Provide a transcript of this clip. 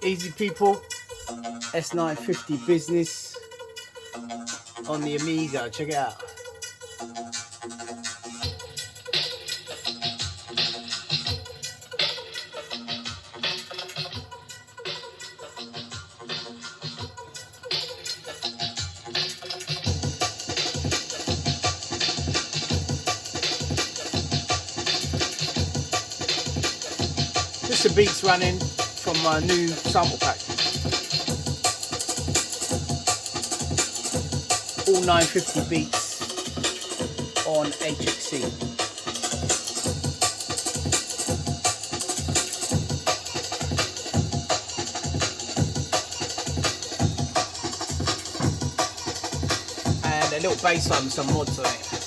Easy people, S950 business on the Amiga, check it out. Just the beats running from my new sample pack. All 950 beats on HXC. And a little bass line with some mods on it.